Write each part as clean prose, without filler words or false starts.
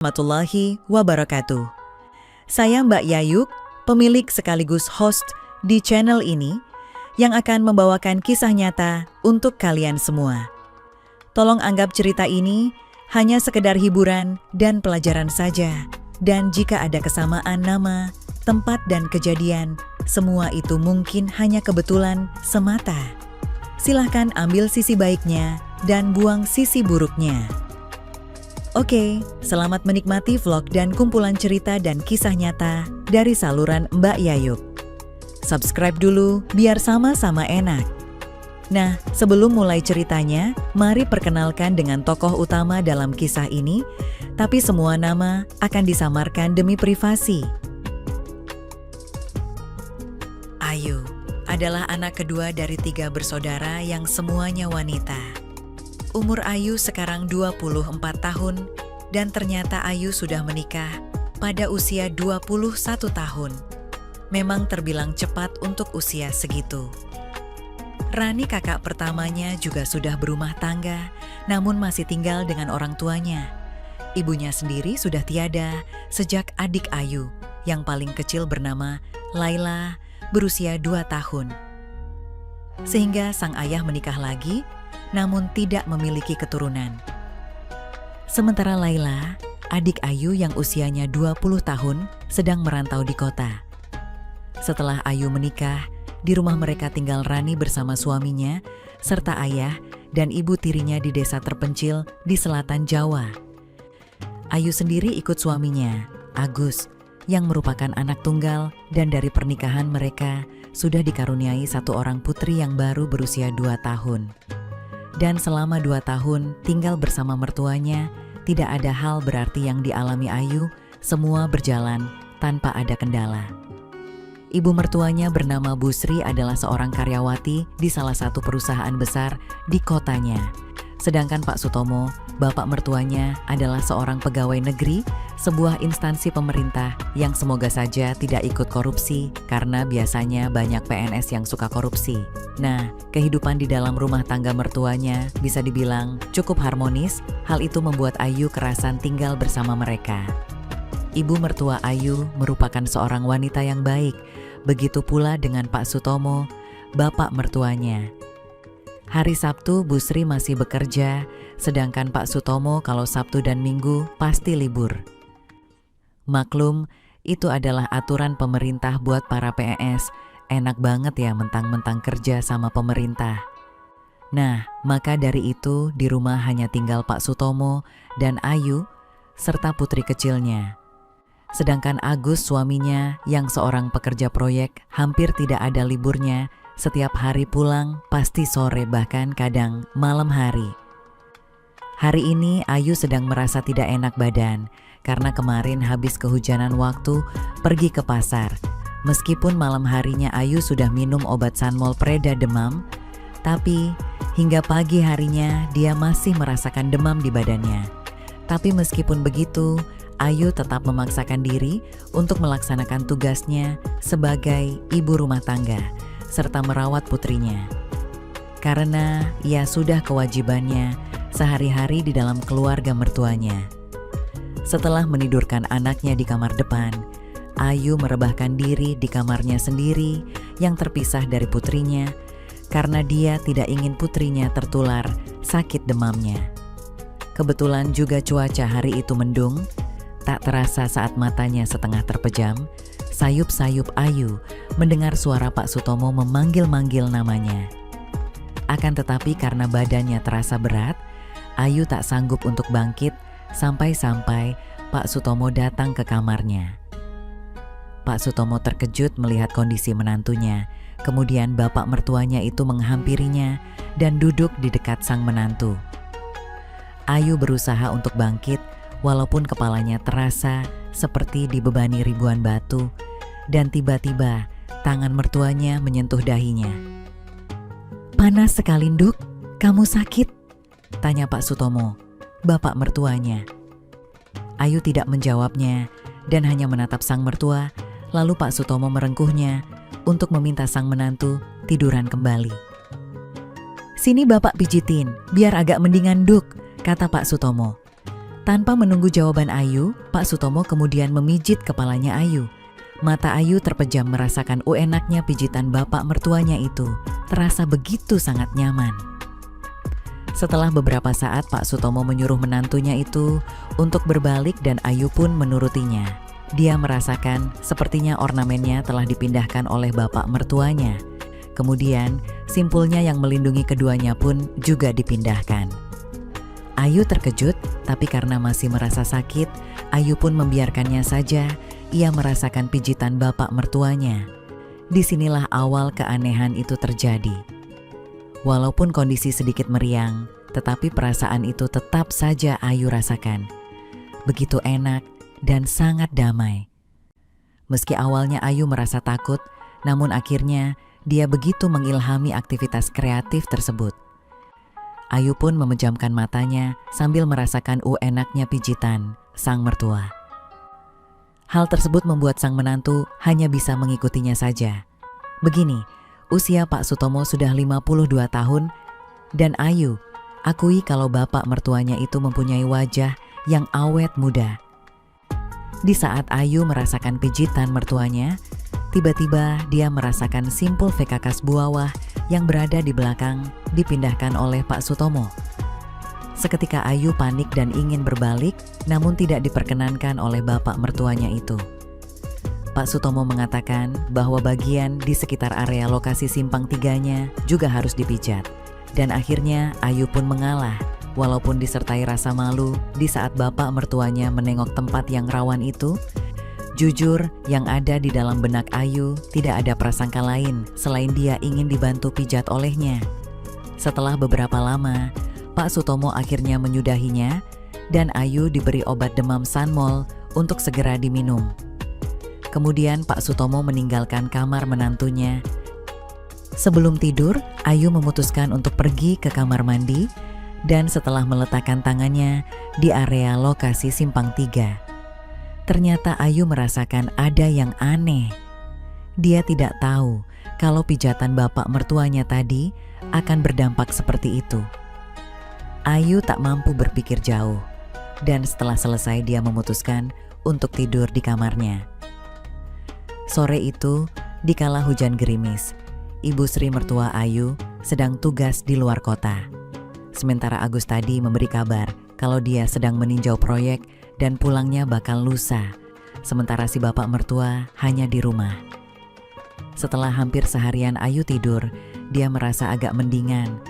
Warahmatullahi wabarakatuh. Saya Mbak Yayuk, pemilik sekaligus host di channel ini yang akan membawakan kisah nyata untuk kalian semua. Tolong anggap cerita ini hanya sekedar hiburan dan pelajaran saja. Dan jika ada kesamaan nama, tempat dan kejadian, semua itu mungkin hanya kebetulan semata. Silahkan ambil sisi baiknya dan buang sisi buruknya. Oke, selamat menikmati vlog dan kumpulan cerita dan kisah nyata dari saluran Mbak Yayuk. Subscribe dulu biar sama-sama enak. Nah, sebelum mulai ceritanya, mari perkenalkan dengan tokoh utama dalam kisah ini, tapi semua nama akan disamarkan demi privasi. Ayu adalah anak kedua dari 3 bersaudara yang semuanya wanita. Umur Ayu sekarang 24 tahun dan ternyata Ayu sudah menikah pada usia 21 tahun. Memang terbilang cepat untuk usia segitu. Rani kakak pertamanya juga sudah berumah tangga, namun masih tinggal dengan orang tuanya. Ibunya sendiri sudah tiada sejak adik Ayu yang paling kecil bernama Laila berusia 2 tahun. Sehingga sang ayah menikah lagi, namun tidak memiliki keturunan. Sementara Laila, adik Ayu yang usianya 20 tahun, sedang merantau di kota. Setelah Ayu menikah, di rumah mereka tinggal Rani bersama suaminya, serta ayah dan ibu tirinya di desa terpencil di selatan Jawa. Ayu sendiri ikut suaminya, Agus, yang merupakan anak tunggal dan dari pernikahan mereka sudah dikaruniai 1 orang putri yang baru berusia 2 tahun. Dan selama 2 tahun tinggal bersama mertuanya, tidak ada hal berarti yang dialami Ayu, semua berjalan tanpa ada kendala. Ibu mertuanya bernama Bu Sri adalah seorang karyawati di salah satu perusahaan besar di kotanya. Sedangkan Pak Sutomo, bapak mertuanya adalah seorang pegawai negeri, sebuah instansi pemerintah yang semoga saja tidak ikut korupsi karena biasanya banyak PNS yang suka korupsi. Nah, kehidupan di dalam rumah tangga mertuanya bisa dibilang cukup harmonis, hal itu membuat Ayu kerasan tinggal bersama mereka. Ibu mertua Ayu merupakan seorang wanita yang baik, begitu pula dengan Pak Sutomo, bapak mertuanya. Hari Sabtu Bu Sri masih bekerja, sedangkan Pak Sutomo kalau Sabtu dan Minggu pasti libur. Maklum, itu adalah aturan pemerintah buat para PNS. Enak banget ya mentang-mentang kerja sama pemerintah. Nah, maka dari itu di rumah hanya tinggal Pak Sutomo dan Ayu serta putri kecilnya. Sedangkan Agus suaminya yang seorang pekerja proyek hampir tidak ada liburnya. Setiap hari pulang pasti sore bahkan kadang malam hari. Hari ini Ayu sedang merasa tidak enak badan karena kemarin habis kehujanan waktu pergi ke pasar. Meskipun malam harinya Ayu sudah minum obat Sanmol preda demam, tapi hingga pagi harinya dia masih merasakan demam di badannya. Tapi meskipun begitu, Ayu tetap memaksakan diri untuk melaksanakan tugasnya sebagai ibu rumah tangga serta merawat putrinya. Karena ia sudah kewajibannya sehari-hari di dalam keluarga mertuanya. Setelah menidurkan anaknya di kamar depan, Ayu merebahkan diri di kamarnya sendiri yang terpisah dari putrinya karena dia tidak ingin putrinya tertular sakit demamnya. Kebetulan juga cuaca hari itu mendung, tak terasa saat matanya setengah terpejam, sayup-sayup Ayu mendengar suara Pak Sutomo memanggil-manggil namanya. Akan tetapi karena badannya terasa berat, Ayu tak sanggup untuk bangkit sampai-sampai Pak Sutomo datang ke kamarnya. Pak Sutomo terkejut melihat kondisi menantunya, kemudian bapak mertuanya itu menghampirinya dan duduk di dekat sang menantu. Ayu berusaha untuk bangkit walaupun kepalanya terasa seperti dibebani ribuan batu, dan tiba-tiba tangan mertuanya menyentuh dahinya. "Panas sekali, Nduk. Kamu sakit?" tanya Pak Sutomo, bapak mertuanya. Ayu tidak menjawabnya dan hanya menatap sang mertua, lalu Pak Sutomo merengkuhnya untuk meminta sang menantu tiduran kembali. "Sini bapak pijitin, biar agak mendingan, Nduk," kata Pak Sutomo. Tanpa menunggu jawaban Ayu, Pak Sutomo kemudian memijit kepalanya Ayu. Mata Ayu terpejam merasakan enaknya pijitan bapak mertuanya itu. Terasa begitu sangat nyaman. Setelah beberapa saat Pak Sutomo menyuruh menantunya itu untuk berbalik dan Ayu pun menurutinya. Dia merasakan sepertinya ornamennya telah dipindahkan oleh bapak mertuanya. Kemudian simpulnya yang melindungi keduanya pun juga dipindahkan. Ayu terkejut, tapi karena masih merasa sakit, Ayu pun membiarkannya saja. Ia merasakan pijitan bapak mertuanya. Disinilah awal keanehan itu terjadi. Walaupun kondisi sedikit meriang, tetapi perasaan itu tetap saja Ayu rasakan. Begitu enak dan sangat damai. Meski awalnya Ayu merasa takut, namun akhirnya dia begitu mengilhami aktivitas kreatif tersebut. Ayu pun memejamkan matanya sambil merasakan enaknya pijitan sang mertua. Hal tersebut membuat sang menantu hanya bisa mengikutinya saja. Begini, usia Pak Sutomo sudah 52 tahun dan Ayu akui kalau bapak mertuanya itu mempunyai wajah yang awet muda. Di saat Ayu merasakan pijitan mertuanya, tiba-tiba dia merasakan simpul VKK buawah yang berada di belakang dipindahkan oleh Pak Sutomo. Seketika Ayu panik dan ingin berbalik, namun tidak diperkenankan oleh bapak mertuanya itu. Pak Sutomo mengatakan bahwa bagian di sekitar area lokasi simpang tiganya juga harus dipijat. Dan akhirnya Ayu pun mengalah, walaupun disertai rasa malu di saat bapak mertuanya menengok tempat yang rawan itu. Jujur, yang ada di dalam benak Ayu tidak ada prasangka lain selain dia ingin dibantu pijat olehnya. Setelah beberapa lama, Pak Sutomo akhirnya menyudahinya dan Ayu diberi obat demam Sanmol untuk segera diminum. Kemudian Pak Sutomo meninggalkan kamar menantunya. Sebelum tidur, Ayu memutuskan untuk pergi ke kamar mandi dan setelah meletakkan tangannya di area lokasi simpang 3. Ternyata Ayu merasakan ada yang aneh. Dia tidak tahu kalau pijatan bapak mertuanya tadi akan berdampak seperti itu. Ayu tak mampu berpikir jauh, dan setelah selesai dia memutuskan untuk tidur di kamarnya. Sore itu, dikala hujan gerimis, Ibu Sri mertua Ayu sedang tugas di luar kota. Sementara Agus tadi memberi kabar kalau dia sedang meninjau proyek dan pulangnya bakal lusa, sementara si bapak mertua hanya di rumah. Setelah hampir seharian Ayu tidur, dia merasa agak mendingan,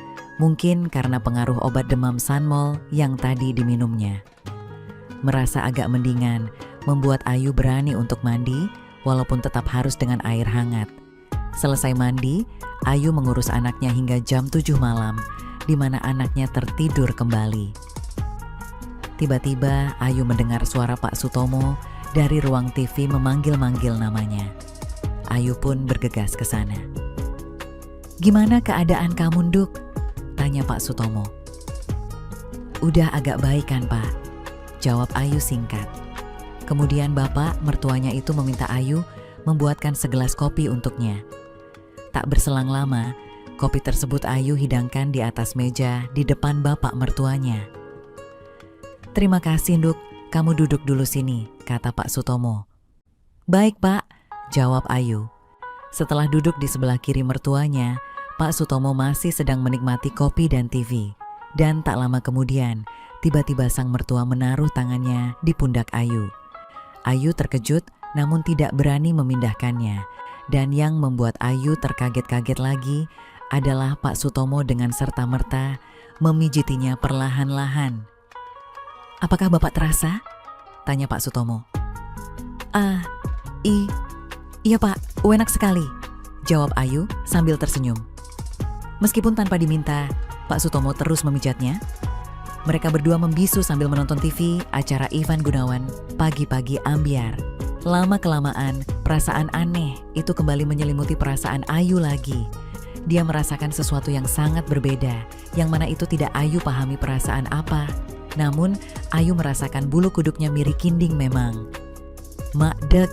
mungkin karena pengaruh obat demam Sanmol yang tadi diminumnya. Merasa agak mendingan membuat Ayu berani untuk mandi, walaupun tetap harus dengan air hangat. Selesai mandi, Ayu mengurus anaknya hingga jam 7 malam, di mana anaknya tertidur kembali. Tiba-tiba Ayu mendengar suara Pak Sutomo dari ruang TV memanggil-manggil namanya. Ayu pun bergegas ke sana. "Gimana keadaan kamu, Nduk?" tanya Pak Sutomo. "Udah agak baik kan, Pak?" jawab Ayu singkat. Kemudian bapak mertuanya itu meminta Ayu membuatkan segelas kopi untuknya. Tak berselang lama, kopi tersebut Ayu hidangkan di atas meja di depan bapak mertuanya. "Terima kasih, Nduk. Kamu duduk dulu sini," kata Pak Sutomo. "Baik, Pak," jawab Ayu. Setelah duduk di sebelah kiri mertuanya, Pak Sutomo masih sedang menikmati kopi dan TV. Dan tak lama kemudian, tiba-tiba sang mertua menaruh tangannya di pundak Ayu. Ayu terkejut namun tidak berani memindahkannya. Dan yang membuat Ayu terkaget-kaget lagi adalah Pak Sutomo dengan serta-merta memijitinya perlahan-lahan. "Apakah Bapak terasa?" tanya Pak Sutomo. Iya Pak, enak sekali," jawab Ayu sambil tersenyum. Meskipun tanpa diminta, Pak Sutomo terus memijatnya. Mereka berdua membisu sambil menonton TV acara Ivan Gunawan, Pagi-Pagi Ambyar. Lama-kelamaan, perasaan aneh itu kembali menyelimuti perasaan Ayu lagi. Dia merasakan sesuatu yang sangat berbeda, yang mana itu tidak Ayu pahami perasaan apa. Namun, Ayu merasakan bulu kuduknya miring kinding memang. "Makdek."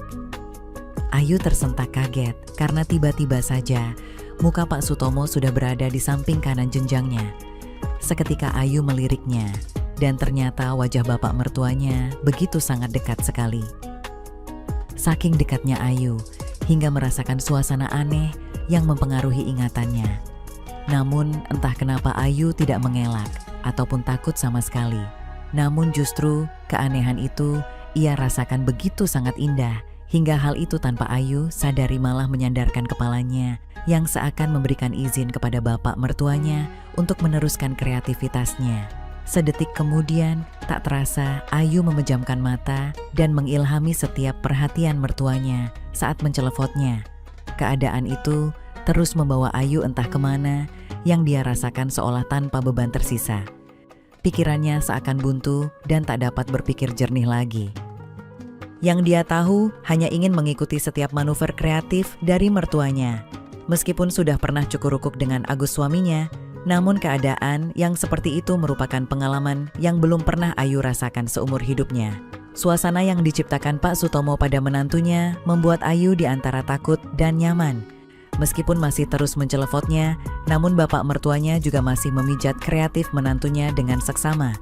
Ayu tersentak kaget karena tiba-tiba saja muka Pak Sutomo sudah berada di samping kanan jenjangnya. Seketika Ayu meliriknya. dan ternyata wajah bapak mertuanya begitu sangat dekat sekali. Saking dekatnya Ayu, hingga merasakan suasana aneh yang mempengaruhi ingatannya. Namun entah kenapa Ayu tidak mengelak ataupun takut sama sekali. Namun justru keanehan itu ia rasakan begitu sangat indah, hingga hal itu tanpa Ayu sadari malah menyandarkan kepalanya yang seakan memberikan izin kepada bapak mertuanya untuk meneruskan kreativitasnya. Sedetik kemudian, tak terasa Ayu memejamkan mata dan mengilhami setiap perhatian mertuanya saat mencelefotnya. Keadaan itu terus membawa Ayu entah kemana yang dia rasakan seolah tanpa beban tersisa. Pikirannya seakan buntu dan tak dapat berpikir jernih lagi. Yang dia tahu hanya ingin mengikuti setiap manuver kreatif dari mertuanya. Meskipun sudah pernah cukur-ukuk dengan Agus suaminya, namun keadaan yang seperti itu merupakan pengalaman yang belum pernah Ayu rasakan seumur hidupnya. Suasana yang diciptakan Pak Sutomo pada menantunya membuat Ayu di antara takut dan nyaman. Meskipun masih terus mencelefotnya, namun bapak mertuanya juga masih memijat kreatif menantunya dengan seksama.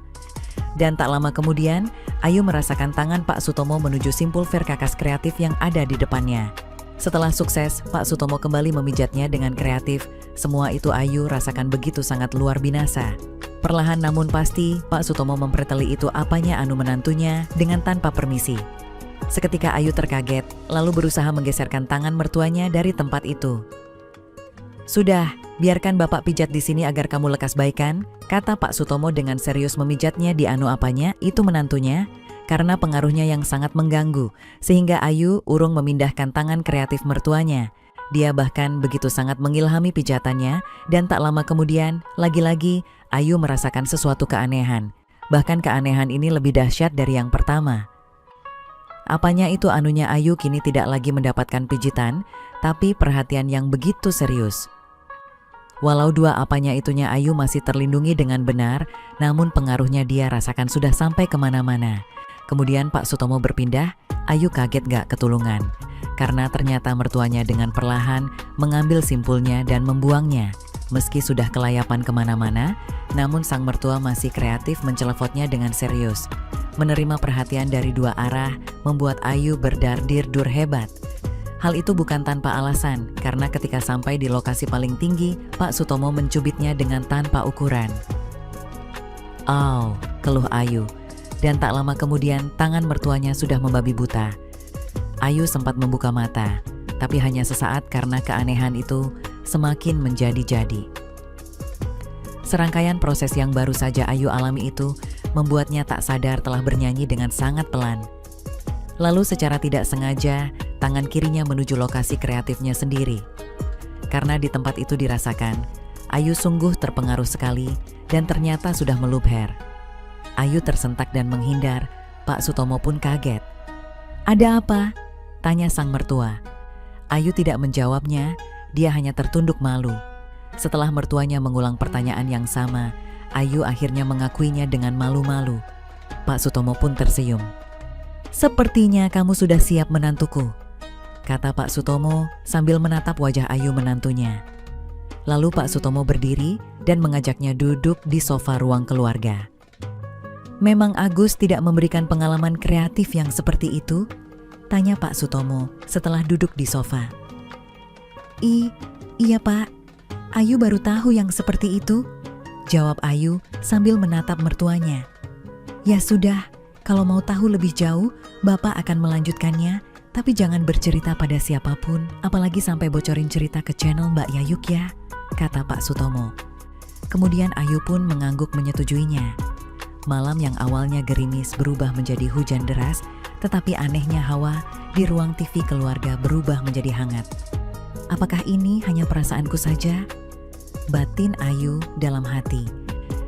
Dan tak lama kemudian, Ayu merasakan tangan Pak Sutomo menuju simpul verkakas kreatif yang ada di depannya. Setelah sukses, Pak Sutomo kembali memijatnya dengan kreatif. Semua itu Ayu rasakan begitu sangat luar binasa. Perlahan namun pasti, Pak Sutomo memperteli itu apanya anu menantunya dengan tanpa permisi. Seketika Ayu terkaget, lalu berusaha menggeserkan tangan mertuanya dari tempat itu. "Sudah, biarkan bapak pijat di sini agar kamu lekas baikan," kata Pak Sutomo dengan serius memijatnya di anu apanya itu menantunya, karena pengaruhnya yang sangat mengganggu, sehingga Ayu urung memindahkan tangan kreatif mertuanya. Dia bahkan begitu sangat mengilhami pijatannya, dan tak lama kemudian, lagi-lagi Ayu merasakan sesuatu keanehan. Bahkan keanehan ini lebih dahsyat dari yang pertama. Apanya itu anunya Ayu kini tidak lagi mendapatkan pijitan, tapi perhatian yang begitu serius. Walau dua apanya itunya Ayu masih terlindungi dengan benar, namun pengaruhnya dia rasakan sudah sampai kemana-mana. Kemudian Pak Sutomo berpindah, Ayu kaget gak ketulungan. Karena ternyata mertuanya dengan perlahan mengambil simpulnya dan membuangnya. Meski sudah kelayapan kemana-mana, namun sang mertua masih kreatif mencelefotnya dengan serius. Menerima perhatian dari dua arah membuat Ayu berdardir-dur hebat. Hal itu bukan tanpa alasan, karena ketika sampai di lokasi paling tinggi, Pak Sutomo mencubitnya dengan tanpa ukuran. "Au," keluh Ayu. Dan tak lama kemudian tangan mertuanya sudah membabi buta. Ayu sempat membuka mata, tapi hanya sesaat karena keanehan itu semakin menjadi-jadi. Serangkaian proses yang baru saja Ayu alami itu membuatnya tak sadar telah bernyanyi dengan sangat pelan. Lalu secara tidak sengaja, tangan kirinya menuju lokasi kreatifnya sendiri. Karena di tempat itu dirasakan, Ayu sungguh terpengaruh sekali dan ternyata sudah meluber. Ayu tersentak dan menghindar. Pak Sutomo pun kaget. "Ada apa?" tanya sang mertua. Ayu tidak menjawabnya, dia hanya tertunduk malu. Setelah mertuanya mengulang pertanyaan yang sama, Ayu akhirnya mengakuinya dengan malu-malu. Pak Sutomo pun tersenyum. "Sepertinya kamu sudah siap menantuku," kata Pak Sutomo sambil menatap wajah Ayu menantunya. Lalu Pak Sutomo berdiri dan mengajaknya duduk di sofa ruang keluarga. "Memang Agus tidak memberikan pengalaman kreatif yang seperti itu?" tanya Pak Sutomo setelah duduk di sofa. Iya Pak, Ayu baru tahu yang seperti itu," jawab Ayu sambil menatap mertuanya. "Ya sudah, kalau mau tahu lebih jauh, Bapak akan melanjutkannya, tapi jangan bercerita pada siapapun, apalagi sampai bocorin cerita ke channel Mbak Yayuk ya," kata Pak Sutomo. Kemudian Ayu pun mengangguk menyetujuinya. Malam yang awalnya gerimis berubah menjadi hujan deras, tetapi anehnya hawa di ruang TV keluarga berubah menjadi hangat. "Apakah ini hanya perasaanku saja?" batin Ayu dalam hati.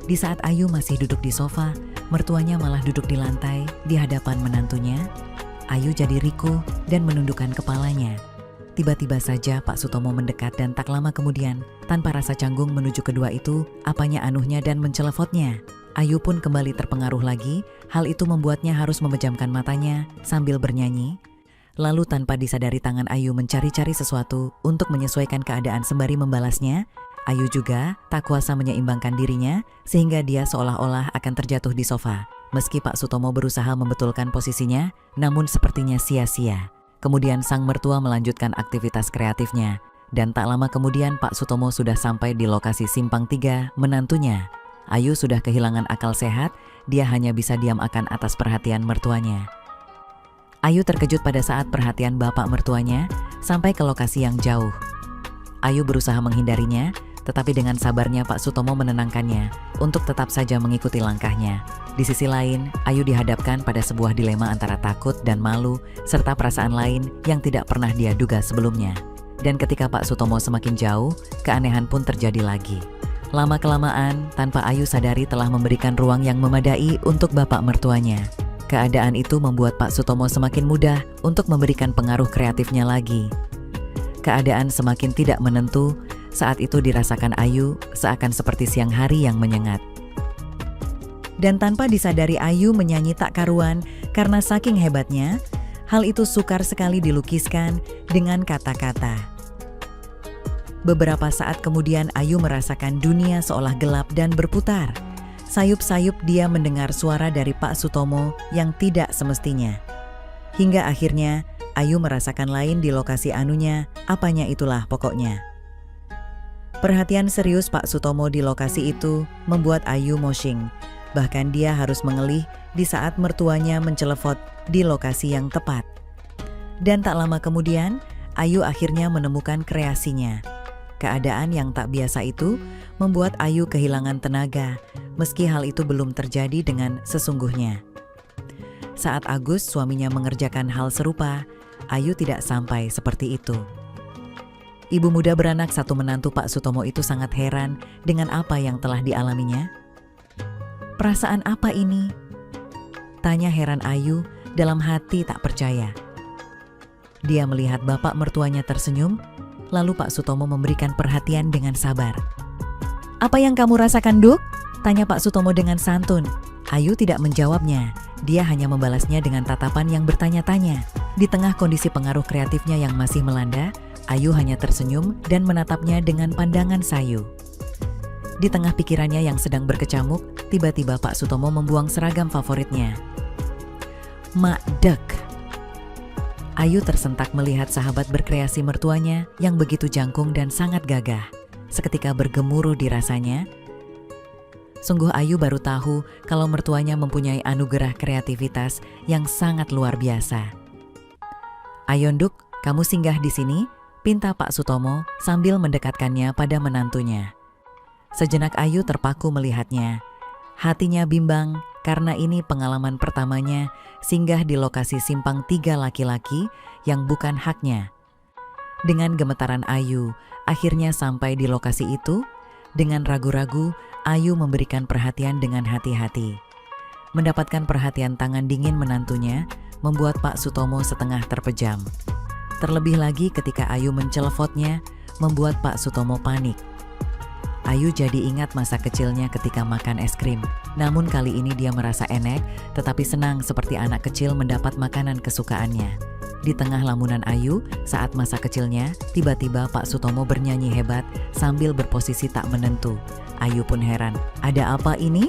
Di saat Ayu masih duduk di sofa, mertuanya malah duduk di lantai di hadapan menantunya. Ayu jadi rikuh dan menundukkan kepalanya. Tiba-tiba saja Pak Sutomo mendekat dan tak lama kemudian, tanpa rasa canggung menuju kedua itu, apanya anuhnya dan mencelefotnya. Ayu pun kembali terpengaruh lagi, hal itu membuatnya harus memejamkan matanya sambil bernyanyi. Lalu tanpa disadari tangan Ayu mencari-cari sesuatu untuk menyesuaikan keadaan sembari membalasnya, Ayu juga tak kuasa menyeimbangkan dirinya sehingga dia seolah-olah akan terjatuh di sofa. Meski Pak Sutomo berusaha membetulkan posisinya, namun sepertinya sia-sia. Kemudian sang mertua melanjutkan aktivitas kreatifnya. Dan tak lama kemudian Pak Sutomo sudah sampai di lokasi Simpang 3 menantunya. Ayu sudah kehilangan akal sehat, dia hanya bisa diam akan atas perhatian mertuanya. Ayu terkejut pada saat perhatian bapak mertuanya sampai ke lokasi yang jauh. Ayu berusaha menghindarinya, tetapi dengan sabarnya Pak Sutomo menenangkannya untuk tetap saja mengikuti langkahnya. Di sisi lain, Ayu dihadapkan pada sebuah dilema antara takut dan malu, serta perasaan lain yang tidak pernah dia duga sebelumnya. Dan ketika Pak Sutomo semakin jauh, keanehan pun terjadi lagi. Lama-kelamaan, tanpa Ayu sadari telah memberikan ruang yang memadai untuk bapak mertuanya. Keadaan itu membuat Pak Sutomo semakin mudah untuk memberikan pengaruh kreatifnya lagi. Keadaan semakin tidak menentu, saat itu dirasakan Ayu seakan seperti siang hari yang menyengat. Dan tanpa disadari Ayu menyanyi tak karuan karena saking hebatnya, hal itu sukar sekali dilukiskan dengan kata-kata. Beberapa saat kemudian Ayu merasakan dunia seolah gelap dan berputar. Sayup-sayup dia mendengar suara dari Pak Sutomo yang tidak semestinya. Hingga akhirnya Ayu merasakan lain di lokasi anunya, apanya itulah pokoknya. Perhatian serius Pak Sutomo di lokasi itu membuat Ayu moshing. Bahkan dia harus mengelih di saat mertuanya mencelepot di lokasi yang tepat. Dan tak lama kemudian, Ayu akhirnya menemukan kreasinya. Keadaan yang tak biasa itu membuat Ayu kehilangan tenaga, meski hal itu belum terjadi dengan sesungguhnya. Saat Agus, suaminya, mengerjakan hal serupa, Ayu tidak sampai seperti itu. Ibu muda beranak satu menantu Pak Sutomo itu sangat heran dengan apa yang telah dialaminya. "Perasaan apa ini?" tanya heran Ayu dalam hati tak percaya. Dia melihat bapak mertuanya tersenyum, lalu Pak Sutomo memberikan perhatian dengan sabar. "Apa yang kamu rasakan, Duk?" tanya Pak Sutomo dengan santun. Ayu tidak menjawabnya, dia hanya membalasnya dengan tatapan yang bertanya-tanya. Di tengah kondisi pengaruh kreatifnya yang masih melanda, Ayu hanya tersenyum dan menatapnya dengan pandangan sayu. Di tengah pikirannya yang sedang berkecamuk, tiba-tiba Pak Sutomo membuang seragam favoritnya. "Mak Dek." Ayu tersentak melihat sahabat berkreasi mertuanya yang begitu jangkung dan sangat gagah. Seketika bergemuruh di rasanya. Sungguh Ayu baru tahu kalau mertuanya mempunyai anugerah kreativitas yang sangat luar biasa. "Ayo Duk, kamu singgah di sini," pinta Pak Sutomo sambil mendekatkannya pada menantunya. Sejenak Ayu terpaku melihatnya. Hatinya bimbang karena ini pengalaman pertamanya singgah di lokasi Simpang 3 laki-laki yang bukan haknya. Dengan gemetaran Ayu, akhirnya sampai di lokasi itu. Dengan ragu-ragu, Ayu memberikan perhatian dengan hati-hati. Mendapatkan perhatian tangan dingin menantunya membuat Pak Sutomo setengah terpejam. Terlebih lagi ketika Ayu mencelepotnya, membuat Pak Sutomo panik. Ayu jadi ingat masa kecilnya ketika makan es krim. Namun kali ini dia merasa enek, tetapi senang seperti anak kecil mendapat makanan kesukaannya. Di tengah lamunan Ayu, saat masa kecilnya, tiba-tiba Pak Sutomo bernyanyi hebat sambil berposisi tak menentu. Ayu pun heran, "Ada apa ini?"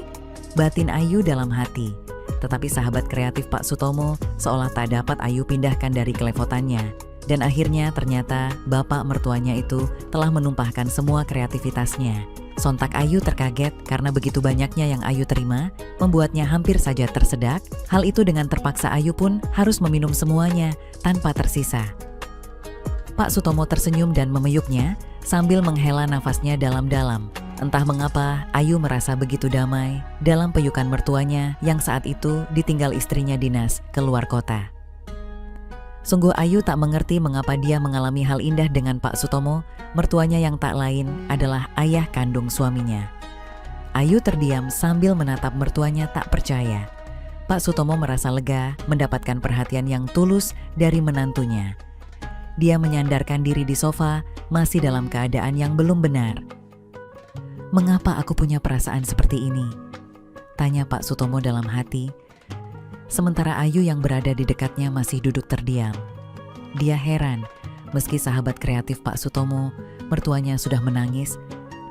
batin Ayu dalam hati. Tetapi sahabat kreatif Pak Sutomo seolah tak dapat Ayu pindahkan dari kelepotannya. Dan akhirnya ternyata bapak mertuanya itu telah menumpahkan semua kreativitasnya. Sontak Ayu terkaget karena begitu banyaknya yang Ayu terima, membuatnya hampir saja tersedak. Hal itu dengan terpaksa Ayu pun harus meminum semuanya tanpa tersisa. Pak Sutomo tersenyum dan memeyupnya sambil menghela nafasnya dalam-dalam. Entah mengapa Ayu merasa begitu damai dalam peyukan mertuanya yang saat itu ditinggal istrinya dinas keluar kota. Sungguh Ayu tak mengerti mengapa dia mengalami hal indah dengan Pak Sutomo, mertuanya yang tak lain adalah ayah kandung suaminya. Ayu terdiam sambil menatap mertuanya tak percaya. Pak Sutomo merasa lega mendapatkan perhatian yang tulus dari menantunya. Dia menyandarkan diri di sofa, masih dalam keadaan yang belum benar. "Mengapa aku punya perasaan seperti ini?" tanya Pak Sutomo dalam hati. Sementara Ayu yang berada di dekatnya masih duduk terdiam. Dia heran, meski sahabat kreatif Pak Sutomo, mertuanya sudah menangis,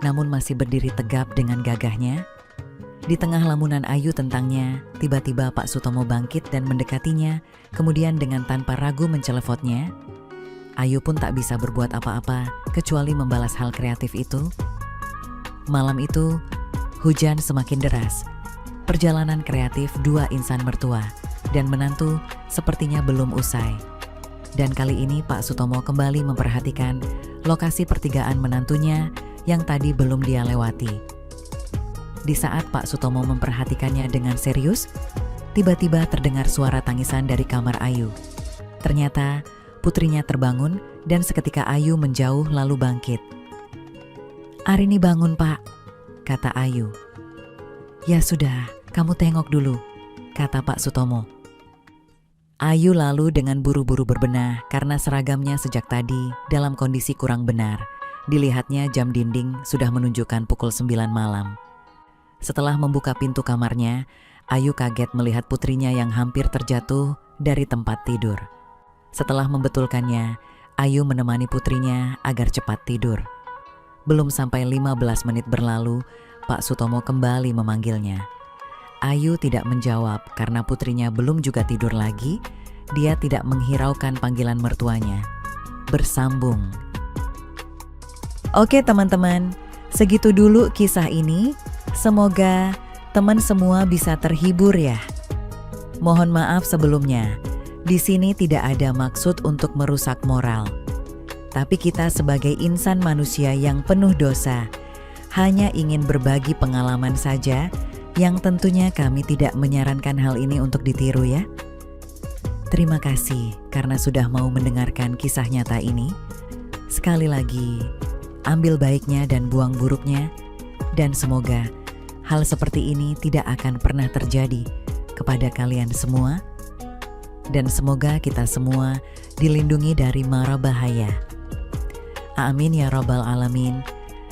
namun masih berdiri tegap dengan gagahnya. Di tengah lamunan Ayu tentangnya, tiba-tiba Pak Sutomo bangkit dan mendekatinya, kemudian dengan tanpa ragu mencelepotnya. Ayu pun tak bisa berbuat apa-apa, kecuali membalas hal kreatif itu. Malam itu, hujan semakin deras. Perjalanan kreatif dua insan mertua dan menantu sepertinya belum usai. Dan kali ini Pak Sutomo kembali memperhatikan lokasi pertigaan menantunya yang tadi belum dia lewati. Di saat Pak Sutomo memperhatikannya dengan serius, tiba-tiba terdengar suara tangisan dari kamar Ayu. Ternyata putrinya terbangun dan seketika Ayu menjauh lalu bangkit. "Arini bangun, Pak," kata Ayu. "Ya sudah, kamu tengok dulu," kata Pak Sutomo. Ayu lalu dengan buru-buru berbenah karena seragamnya sejak tadi dalam kondisi kurang benar. Dilihatnya jam dinding sudah menunjukkan pukul 9 malam. Setelah membuka pintu kamarnya, Ayu kaget melihat putrinya yang hampir terjatuh dari tempat tidur. Setelah membetulkannya, Ayu menemani putrinya agar cepat tidur. Belum sampai 15 menit berlalu, Pak Sutomo kembali memanggilnya. Ayu tidak menjawab karena putrinya belum juga tidur lagi. Dia tidak menghiraukan panggilan mertuanya. Bersambung. Oke teman-teman, segitu dulu kisah ini. Semoga teman semua bisa terhibur ya. Mohon maaf sebelumnya. Di sini tidak ada maksud untuk merusak moral. Tapi kita sebagai insan manusia yang penuh dosa, hanya ingin berbagi pengalaman saja, yang tentunya kami tidak menyarankan hal ini untuk ditiru ya. Terima kasih karena sudah mau mendengarkan kisah nyata ini. Sekali lagi, ambil baiknya dan buang buruknya, dan semoga hal seperti ini tidak akan pernah terjadi kepada kalian semua. Dan semoga kita semua dilindungi dari mara bahaya. Amin ya Rabbal Alamin.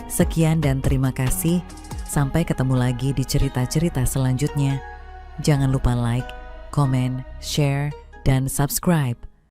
Sekian dan terima kasih. Sampai ketemu lagi di cerita-cerita selanjutnya. Jangan lupa like, komen, share, dan subscribe.